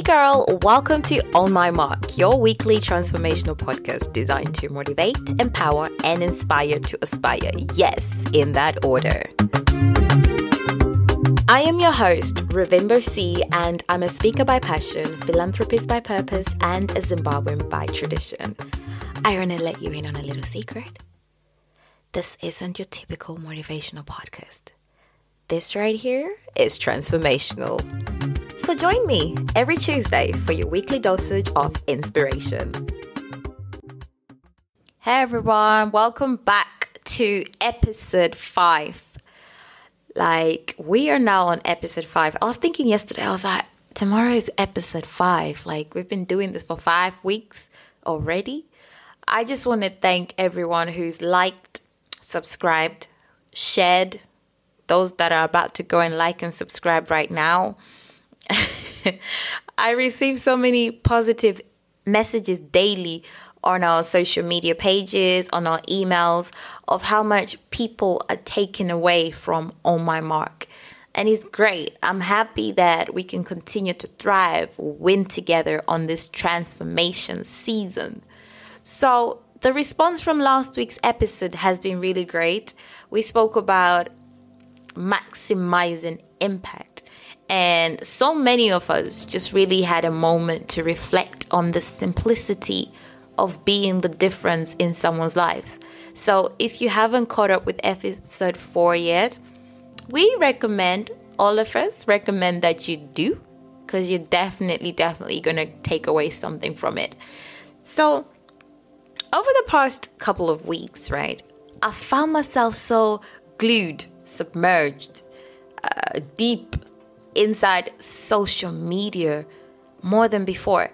girl, welcome to On My Mark, your weekly transformational podcast designed to motivate, empower, and inspire to aspire. Yes, in that order. I am your host, Ravimbo C, and I'm a speaker by passion, philanthropist by purpose, and a Zimbabwean by tradition. I want to let you in on a little secret. This isn't your typical motivational podcast. This right here is transformational. So join me every Tuesday for your weekly dosage of inspiration. Hey everyone, welcome back to episode 5. We are now on episode 5. I was thinking yesterday, I was like, tomorrow is episode 5. We've been doing this for 5 weeks already. I just want to thank everyone who's liked, subscribed, shared, those that are about to go and like and subscribe right now. I receive so many positive messages daily on our social media pages, on our emails, of how much people are taken away from On My Mark. And it's great. I'm happy that we can continue to thrive, win together on this transformation season. So the response from last week's episode has been really great. We spoke about maximizing impact. And so many of us just really had a moment to reflect on the simplicity of being the difference in someone's lives. So if you haven't caught up with episode 4 yet, we recommend, all of us recommend that you do, because you're definitely going to take away something from it. So over the past couple of weeks, right, I found myself so glued, submerged, deep inside social media more than before.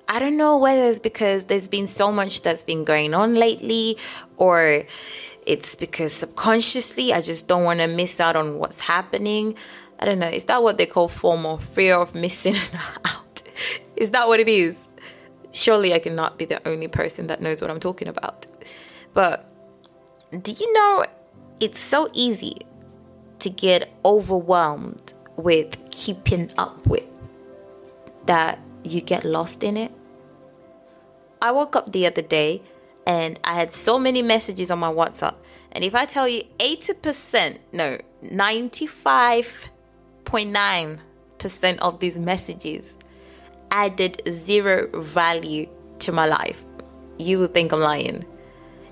I don't know whether it's because there's been so much that's been going on lately, or it's because subconsciously I just don't want to miss out on what's happening. I don't know. Is that what they call FOMO, fear of missing out? Is that what it is? Surely I cannot be the only person that knows what I'm talking about. But do you know, it's so easy to get overwhelmed with keeping up with, that you get lost in it. I woke up the other day and I had so many messages on my WhatsApp. And if I tell you 95.9% of these messages added zero value to my life, you would think I'm lying.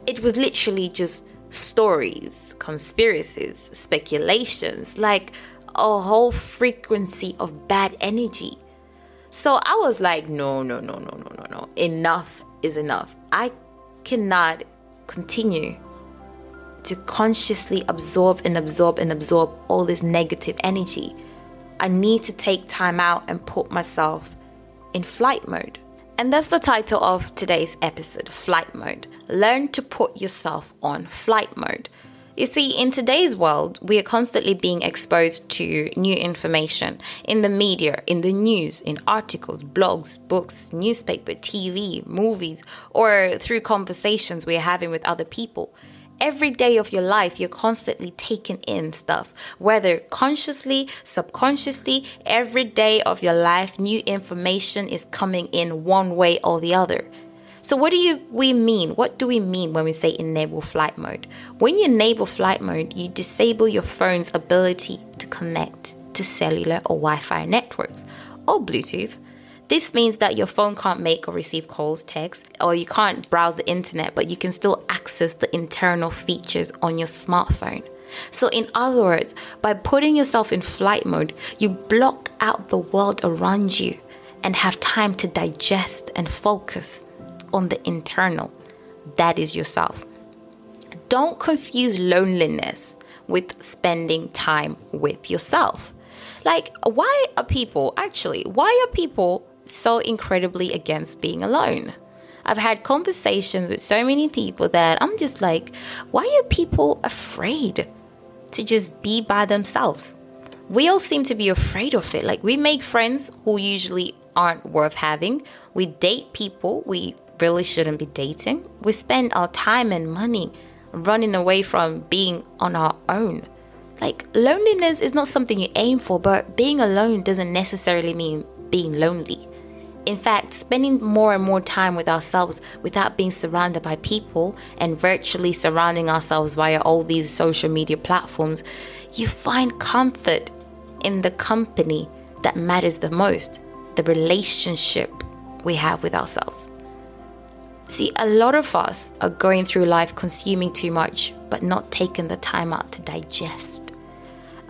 It was literally just stories, conspiracies, speculations, like a whole frequency of bad energy. So I was like, no. Enough is enough. I cannot continue to consciously absorb all this negative energy. I need to take time out and put myself in flight mode. And that's the title of today's episode, Flight Mode. Learn to put yourself on flight mode. You see, in today's world, we are constantly being exposed to new information in the media, in the news, in articles, blogs, books, newspaper, TV, movies, or through conversations we are having with other people. Every day of your life, you're constantly taking in stuff, whether consciously, subconsciously. Every day of your life, new information is coming in one way or the other. So what do we mean? What do we mean when we say enable flight mode? When you enable flight mode, you disable your phone's ability to connect to cellular or Wi-Fi networks or Bluetooth. This means that your phone can't make or receive calls, texts, or you can't browse the internet, but you can still access the internal features on your smartphone. So in other words, by putting yourself in flight mode, you block out the world around you and have time to digest and focus on the internal. That is yourself. Don't confuse loneliness with spending time with yourself. Why are people so incredibly against being alone? I've had conversations with so many people that I'm just like, why are people afraid to just be by themselves? We all seem to be afraid of it. We make friends who usually aren't worth having. We date people we really shouldn't be dating. We spend our time and money running away from being on our own. Loneliness is not something you aim for, but being alone doesn't necessarily mean being lonely. In fact, spending more and more time with ourselves without being surrounded by people and virtually surrounding ourselves via all these social media platforms, you find comfort in the company that matters the most, the relationship we have with ourselves. See, a lot of us are going through life consuming too much, but not taking the time out to digest.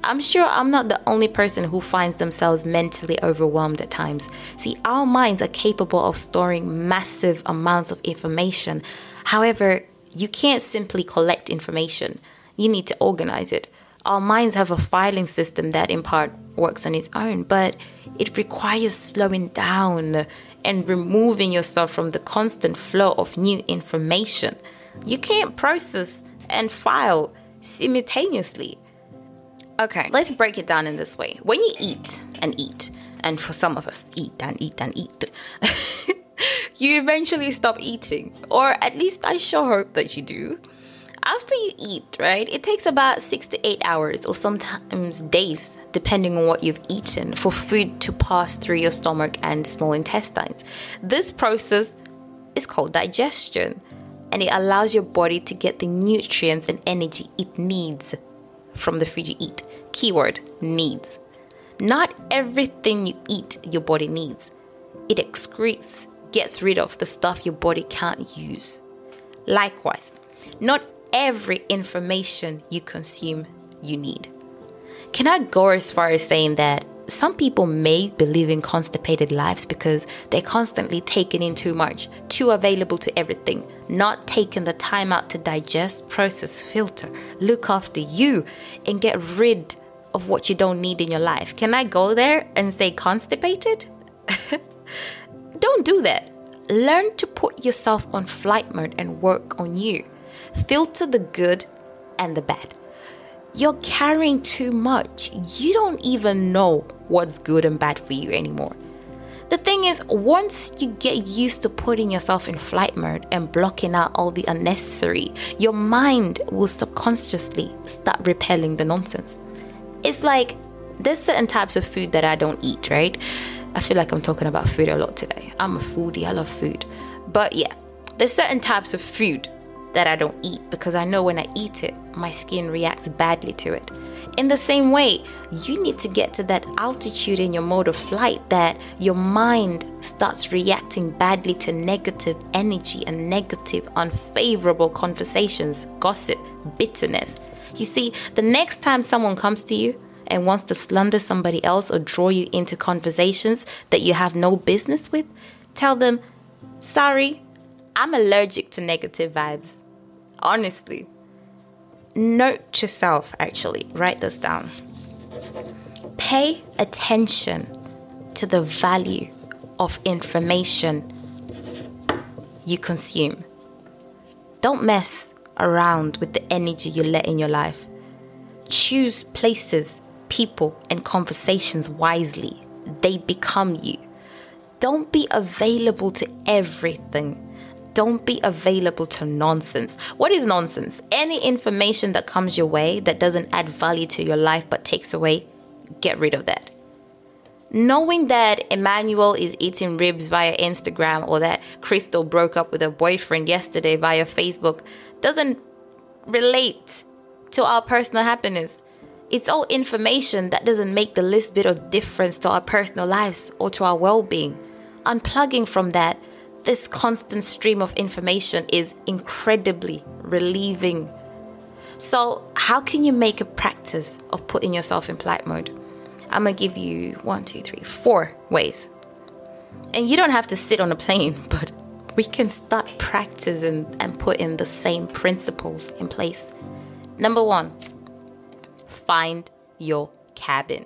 I'm sure I'm not the only person who finds themselves mentally overwhelmed at times. See, our minds are capable of storing massive amounts of information. However, you can't simply collect information. You need to organize it. Our minds have a filing system that in part works on its own, but it requires slowing down and removing yourself from the constant flow of new information. You can't process and file simultaneously. Okay, let's break it down in this way. When you eat, and for some of us, eat, you eventually stop eating. Or at least I sure hope that you do. After you eat, right, it takes about 6 to 8 hours or sometimes days, depending on what you've eaten, for food to pass through your stomach and small intestines. This process is called digestion, and it allows your body to get the nutrients and energy it needs from the food you eat. Keyword, needs. Not everything you eat your body needs. It excretes, gets rid of the stuff your body can't use. Likewise, not every information you consume you need. Can I go as far as saying that some people may be living constipated lives because they're constantly taking in too much, too available to everything, not taking the time out to digest, process, filter, look after you, and get rid of what you don't need in your life? Can I go there and say constipated? Don't do that. Learn to put yourself on flight mode and work on you. Filter the good and the bad. You're carrying too much. You don't even know what's good and bad for you anymore. The thing is, once you get used to putting yourself in flight mode and blocking out all the unnecessary, your mind will subconsciously start repelling the nonsense. It's like there's certain types of food that I don't eat, right? I feel like I'm talking about food a lot today. I'm a foodie. I love food. But yeah, there's certain types of food that I don't eat because I know when I eat it, my skin reacts badly to it. In the same way, you need to get to that altitude in your mode of flight that your mind starts reacting badly to negative energy and negative, unfavorable conversations, gossip, bitterness. You see, the next time someone comes to you and wants to slander somebody else or draw you into conversations that you have no business with, tell them, sorry, I'm allergic to negative vibes. Honestly. Note to self, actually. Write this down. Pay attention to the value of information you consume. Don't mess around with the energy you let in your life. Choose places, people, and conversations wisely. They become you. Don't be available to everything. Don't be available to nonsense. What is nonsense? Any information that comes your way that doesn't add value to your life but takes away, get rid of that. Knowing that Emmanuel is eating ribs via Instagram or that Crystal broke up with her boyfriend yesterday via Facebook doesn't relate to our personal happiness. It's all information that doesn't make the least bit of difference to our personal lives or to our well-being. Unplugging from that, this constant stream of information is incredibly relieving. So how can you make a practice of putting yourself in flight mode? I'm going to give you 4 ways. And you don't have to sit on a plane, but we can start practicing and putting the same principles in place. Number 1, find your cabin.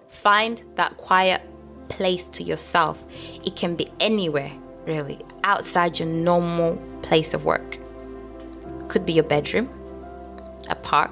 Find that quiet place to yourself. It can be anywhere, really, outside your normal place of work. Could be your bedroom, a park,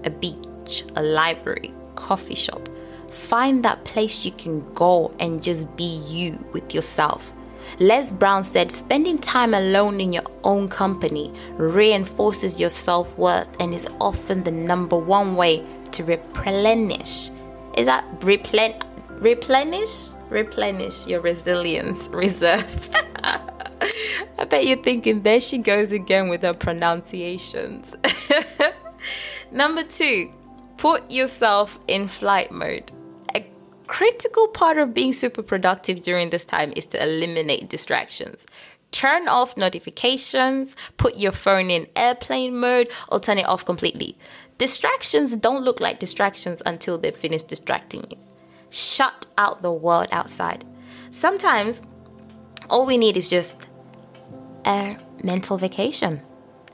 a beach, a library, coffee shop. Find that place you can go and just be you with yourself. Les Brown said, spending time alone in your own company reinforces your self-worth and is often the number 1 way to replenish. Is that replenish? replenish your resilience reserves. I bet you're thinking, there she goes again with her pronunciations. Number 2, put yourself in flight mode. A critical part of being super productive during this time is to eliminate distractions. Turn off notifications, put your phone in airplane mode, or turn it off completely. Distractions don't look like distractions until they've finished distracting you. Shut out the world outside. Sometimes all we need is just a mental vacation.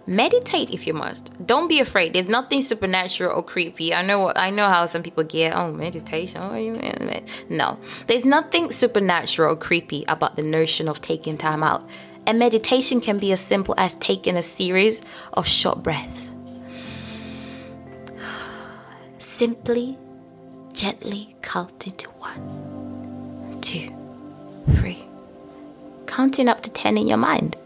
Meditate if you must. Don't be afraid. There's nothing supernatural or creepy. I know how some people get, meditation. Oh, you mean? No. There's nothing supernatural or creepy about the notion of taking time out. And meditation can be as simple as taking a series of short breaths. Simply, gently count into 1, 2, 3. Counting up to 10 in your mind.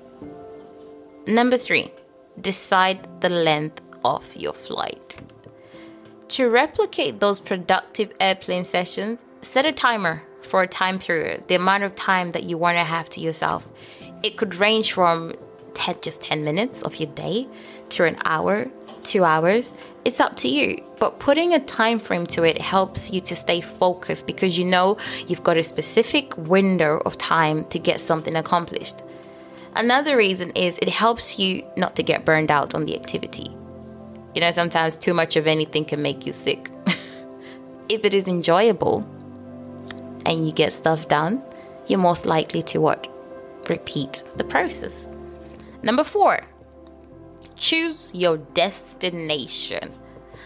Number 3, decide the length of your flight. To replicate those productive airplane sessions, set a timer for a time period, the amount of time that you want to have to yourself. It could range from just 10 minutes of your day to an hour, 2 hours. It's up to you. But putting a time frame to it helps you to stay focused because you know you've got a specific window of time to get something accomplished. Another reason is it helps you not to get burned out on the activity. You know, sometimes too much of anything can make you sick. If it is enjoyable and you get stuff done, you're most likely to repeat the process. Number 4, choose your destination.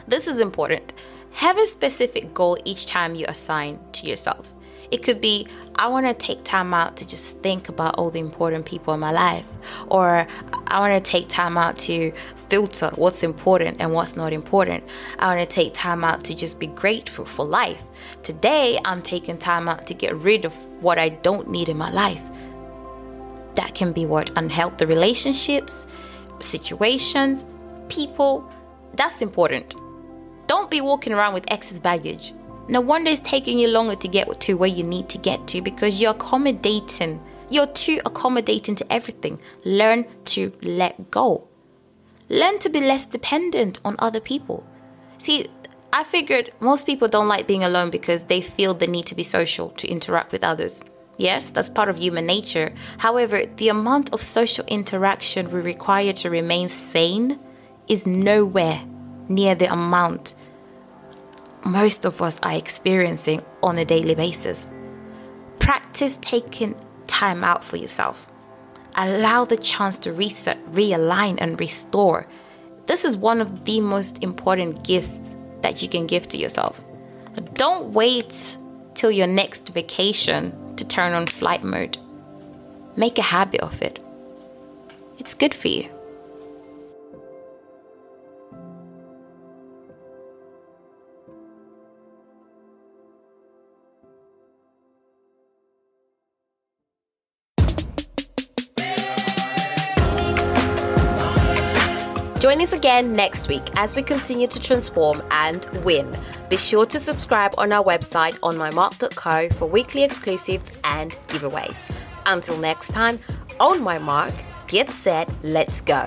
This is important. Have a specific goal each time you assign to yourself. It could be, I want to take time out to just think about all the important people in my life. Or I want to take time out to filter what's important and what's not important. I want to take time out to just be grateful for life. Today, I'm taking time out to get rid of what I don't need in my life. That can be unhealthy relationships, situations, people. That's important. Don't be walking around with excess baggage. No wonder it's taking you longer to get to where you need to get to because you're accommodating. You're too accommodating to everything. Learn to let go. Learn to be less dependent on other people. See, I figured most people don't like being alone because they feel the need to be social, to interact with others. Yes, that's part of human nature. However, the amount of social interaction we require to remain sane is nowhere near the amount most of us are experiencing on a daily basis. Practice taking time out for yourself. Allow the chance to reset, realign, and restore. This is one of the most important gifts that you can give to yourself. Don't wait till your next vacation to turn on flight mode. Make a habit of it. It's good for you. Join us again next week as we continue to transform and win. Be sure to subscribe on our website onmymark.co for weekly exclusives and giveaways. Until next time, on my mark, get set, let's go.